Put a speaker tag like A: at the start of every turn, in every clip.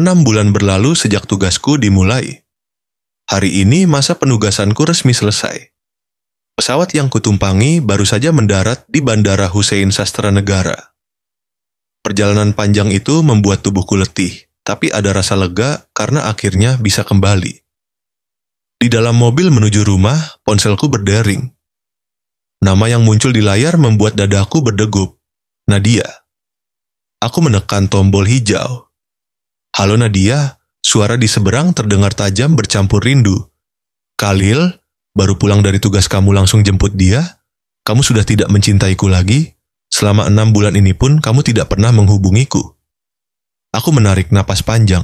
A: 6 bulan berlalu sejak tugasku dimulai. Hari ini masa penugasanku resmi selesai. Pesawat yang kutumpangi baru saja mendarat di Bandara Hussein Sastra Negara. Perjalanan panjang itu membuat tubuhku letih, tapi ada rasa lega karena akhirnya bisa kembali. Di dalam mobil menuju rumah, ponselku berdering. Nama yang muncul di layar membuat dadaku berdegup. Nadia. Aku menekan tombol hijau. Halo Nadia, suara di seberang terdengar tajam bercampur rindu. Khalil, baru pulang dari tugas kamu langsung jemput dia? Kamu sudah tidak mencintaiku lagi? Selama 6 bulan ini pun kamu tidak pernah menghubungiku. Aku menarik napas panjang.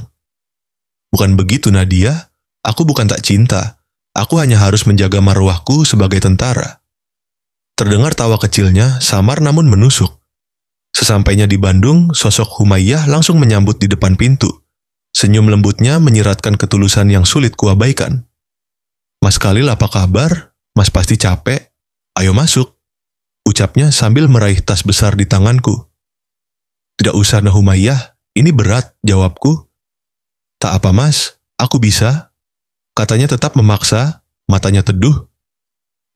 A: Bukan begitu Nadia, aku bukan tak cinta. Aku hanya harus menjaga marwahku sebagai tentara. Terdengar tawa kecilnya, samar namun menusuk. Sesampainya di Bandung, sosok Humayyah langsung menyambut di depan pintu. Senyum lembutnya menyiratkan ketulusan yang sulit kuabaikan. Mas Khalil apa kabar? Mas pasti capek. Ayo masuk. Ucapnya sambil meraih tas besar di tanganku. Tidak usah nah Humayyah, ini berat, jawabku. Tak apa mas, aku bisa. Katanya tetap memaksa, matanya teduh.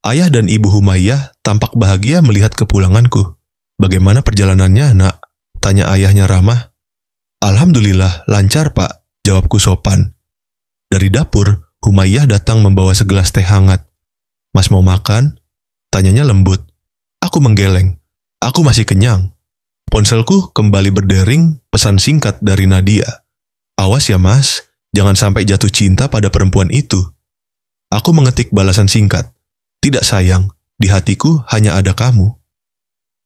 A: Ayah dan ibu Humayyah tampak bahagia melihat kepulanganku. Bagaimana perjalanannya, nak? Tanya ayahnya ramah. Alhamdulillah, lancar pak, jawabku sopan. Dari dapur, Humayyah datang membawa segelas teh hangat. Mas mau makan? Tanyanya lembut. Aku menggeleng. Aku masih kenyang. Ponselku kembali berdering, pesan singkat dari Nadia. Awas ya mas, jangan sampai jatuh cinta pada perempuan itu. Aku mengetik balasan singkat. Tidak sayang, di hatiku hanya ada kamu.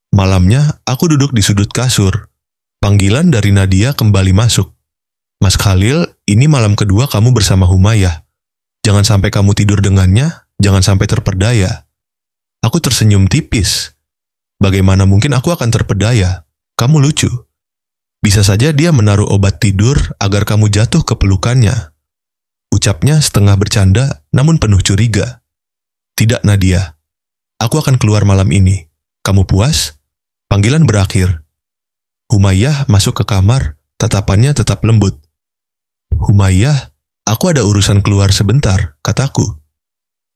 A: Malamnya, aku duduk di sudut kasur. Panggilan dari Nadia kembali masuk. Mas Khalil, ini malam kedua kamu bersama Humayyah. Jangan sampai kamu tidur dengannya, jangan sampai terperdaya. Aku tersenyum tipis. Bagaimana mungkin aku akan terpedaya? Kamu lucu. Bisa saja dia menaruh obat tidur agar kamu jatuh ke pelukannya. Ucapnya setengah bercanda, namun penuh curiga. Tidak Nadia, aku akan keluar malam ini. Kamu puas? Panggilan berakhir. Humayyah masuk ke kamar, tatapannya tetap lembut. Humayyah, aku ada urusan keluar sebentar, kataku.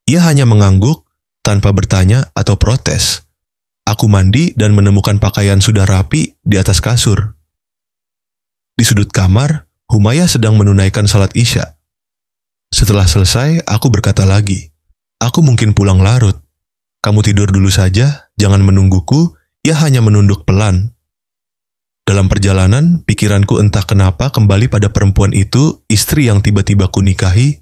A: Ia hanya mengangguk, tanpa bertanya atau protes. Aku mandi dan menemukan pakaian sudah rapi di atas kasur. Di sudut kamar, Humayyah sedang menunaikan salat Isya. Setelah selesai, aku berkata lagi, aku mungkin pulang larut. Kamu tidur dulu saja, jangan menungguku, ia hanya menunduk pelan. Dalam perjalanan, pikiranku entah kenapa kembali pada perempuan itu, istri yang tiba-tiba kunikahi.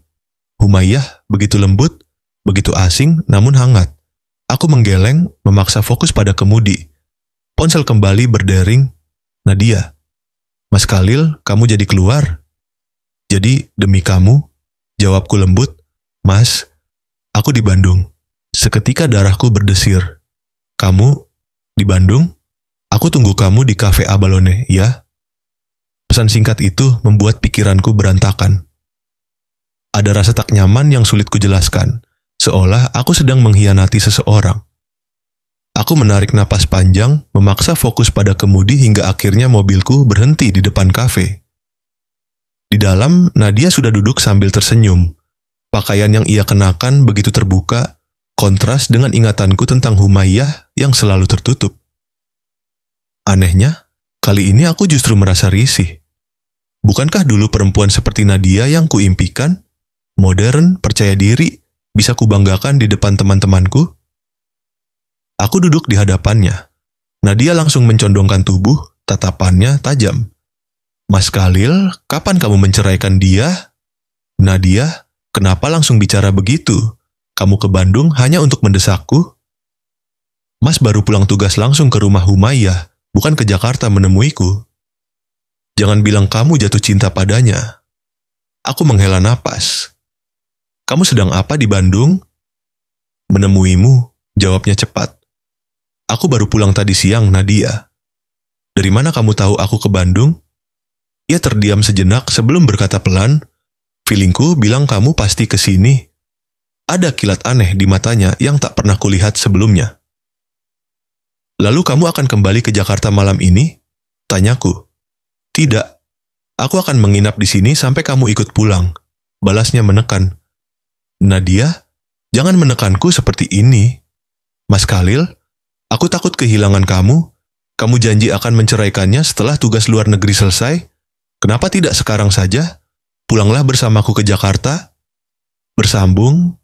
A: Humayyah begitu lembut, begitu asing, namun hangat. Aku menggeleng, memaksa fokus pada kemudi. Ponsel kembali berdering. Nadia, Mas Khalil, kamu jadi keluar? Jadi, demi kamu, jawabku lembut. Mas, aku di Bandung. Seketika darahku berdesir. Kamu di Bandung? Aku tunggu kamu di Cafe Abalone, ya? Pesan singkat itu membuat pikiranku berantakan. Ada rasa tak nyaman yang sulit kujelaskan, seolah aku sedang mengkhianati seseorang. Aku menarik napas panjang, memaksa fokus pada kemudi hingga akhirnya mobilku berhenti di depan kafe. Di dalam, Nadia sudah duduk sambil tersenyum. Pakaian yang ia kenakan begitu terbuka, kontras dengan ingatanku tentang Humayyah yang selalu tertutup. Anehnya, kali ini aku justru merasa risih. Bukankah dulu perempuan seperti Nadia yang kuimpikan, modern, percaya diri, bisa kubanggakan di depan teman-temanku? Aku duduk di hadapannya. Nadia langsung mencondongkan tubuh, tatapannya tajam. Mas Khalil, kapan kamu menceraikan dia? Nadia, kenapa langsung bicara begitu? Kamu ke Bandung hanya untuk mendesakku? Mas baru pulang tugas langsung ke rumah Humayyah, bukan ke Jakarta menemuiku. Jangan bilang kamu jatuh cinta padanya. Aku menghela napas. Kamu sedang apa di Bandung? Menemuimu, jawabnya cepat. Aku baru pulang tadi siang, Nadia. Dari mana kamu tahu aku ke Bandung? Ia terdiam sejenak sebelum berkata pelan, feelingku bilang kamu pasti ke sini. Ada kilat aneh di matanya yang tak pernah kulihat sebelumnya. Lalu kamu akan kembali ke Jakarta malam ini? Tanyaku. Tidak. Aku akan menginap di sini sampai kamu ikut pulang. Balasnya menekan. Nadia, jangan menekanku seperti ini. Mas Khalil, aku takut kehilangan kamu. Kamu janji akan menceraikannya setelah tugas luar negeri selesai. Kenapa tidak sekarang saja? Pulanglah bersamaku ke Jakarta. Bersambung,